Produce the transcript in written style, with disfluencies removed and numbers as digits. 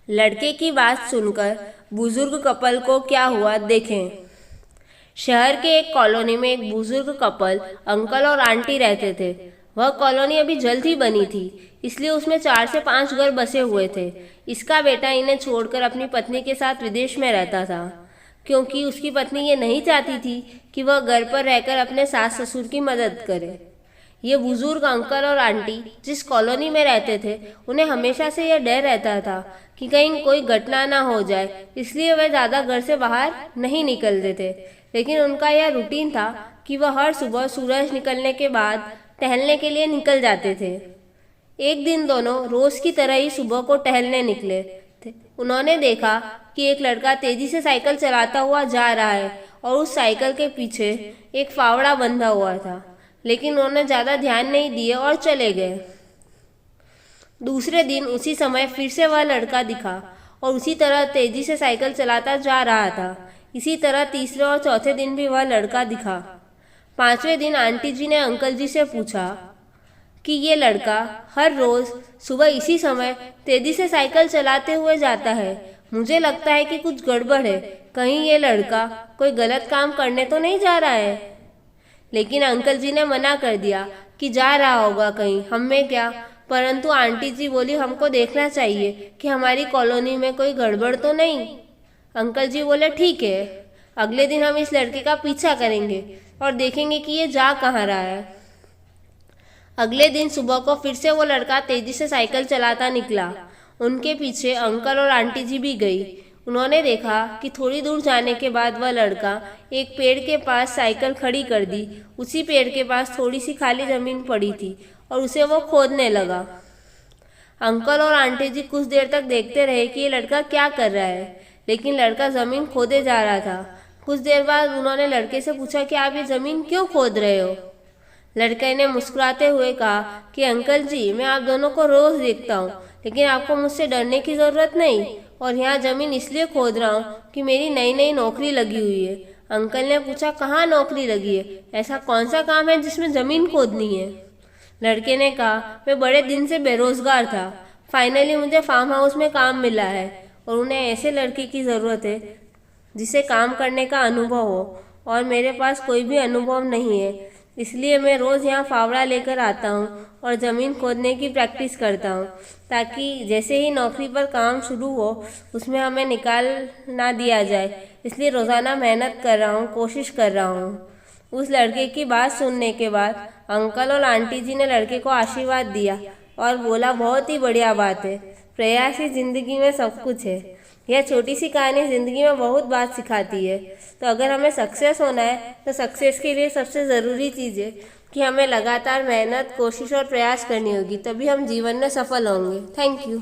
लड़के की बात सुनकर बुजुर्ग कपल को क्या हुआ देखें। शहर के एक कॉलोनी में एक बुजुर्ग कपल अंकल और आंटी रहते थे। वह कॉलोनी अभी जल्द ही बनी थी, इसलिए उसमें 4 से 5 घर बसे हुए थे। इसका बेटा इन्हें छोड़कर अपनी पत्नी के साथ विदेश में रहता था, क्योंकि उसकी पत्नी ये नहीं चाहती थी कि वह घर पर रहकर अपने सास ससुर की मदद करे। ये बुजुर्ग अंकल और आंटी जिस कॉलोनी में रहते थे, उन्हें हमेशा से यह डर रहता था कि कहीं कोई घटना ना हो जाए, इसलिए वे ज़्यादा घर से बाहर नहीं निकलते थे। लेकिन उनका यह रूटीन था कि वह हर सुबह सूरज निकलने के बाद टहलने के लिए निकल जाते थे। एक दिन दोनों रोज की तरह ही सुबह को टहलने निकले थे। उन्होंने देखा कि एक लड़का तेजी से साइकिल चलाता हुआ जा रहा है और उस साइकिल के पीछे एक फावड़ा बंधा हुआ था, लेकिन उन्होंने ज़्यादा ध्यान नहीं दिए और चले गए। दूसरे दिन उसी समय फिर से वह लड़का दिखा और उसी तरह तेजी से साइकिल चलाता जा रहा था। इसी तरह तीसरे और चौथे दिन भी वह लड़का दिखा। 5वें दिन आंटी जी ने अंकल जी से पूछा कि ये लड़का हर रोज सुबह इसी समय तेजी से साइकिल चलाते हुए जाता है। मुझे लगता है कि कुछ गड़बड़ है। कहीं ये लड़का कोई गलत काम करने तो नहीं जा रहा है। लेकिन अंकल जी ने मना कर दिया कि जा रहा होगा कहीं, हमें क्या। परंतु आंटी जी बोली, हमको देखना चाहिए कि हमारी कॉलोनी में कोई गड़बड़ तो नहीं। अंकल जी बोले, ठीक है, अगले दिन हम इस लड़के का पीछा करेंगे और देखेंगे कि ये जा कहाँ रहा है। अगले दिन सुबह को फिर से वो लड़का तेजी से साइकिल चलाता निकला। उनके पीछे अंकल और आंटी जी भी गई। उन्होंने देखा कि थोड़ी दूर जाने के बाद वह लड़का एक पेड़ के पास साइकिल खड़ी कर दी। उसी पेड़ के पास थोड़ी सी खाली जमीन पड़ी थी और उसे वो खोदने लगा। अंकल और आंटी जी कुछ देर तक देखते रहे कि ये लड़का क्या कर रहा है, लेकिन लड़का जमीन खोदे जा रहा था। कुछ देर बाद उन्होंने लड़के से पूछा कि आप ये जमीन क्यों खोद रहे हो। लड़के ने मुस्कुराते हुए कहा कि अंकल जी, मैं आप दोनों को रोज देखता हूँ, लेकिन आपको मुझसे डरने की जरूरत नहीं, और यहाँ जमीन इसलिए खोद रहा हूँ कि मेरी नई नई नौकरी लगी हुई है। अंकल ने पूछा, कहाँ नौकरी लगी है? ऐसा कौन सा काम है जिसमें जमीन खोदनी है? लड़के ने कहा, मैं बड़े दिन से बेरोजगार था, फाइनली मुझे फार्म हाउस में काम मिला है और उन्हें ऐसे लड़के की ज़रूरत है जिसे काम करने का अनुभव हो, और मेरे पास कोई भी अनुभव नहीं है। इसलिए मैं रोज़ यहाँ फावड़ा लेकर आता हूँ और ज़मीन खोदने की प्रैक्टिस करता हूँ, ताकि जैसे ही नौकरी पर काम शुरू हो उसमें हमें निकाल ना दिया जाए। इसलिए रोज़ाना मेहनत कर रहा हूँ, कोशिश कर रहा हूँ। उस लड़के की बात सुनने के बाद अंकल और आंटी जी ने लड़के को आशीर्वाद दिया और बोला, बहुत ही बढ़िया बात है, प्रयास ही जिंदगी में सब कुछ है। यह छोटी सी कहानी ज़िंदगी में बहुत बात सिखाती है। तो अगर हमें सक्सेस होना है तो सक्सेस के लिए सबसे ज़रूरी चीज़ है कि हमें लगातार मेहनत, कोशिश और प्रयास करनी होगी, तभी हम जीवन में सफल होंगे। Thank you.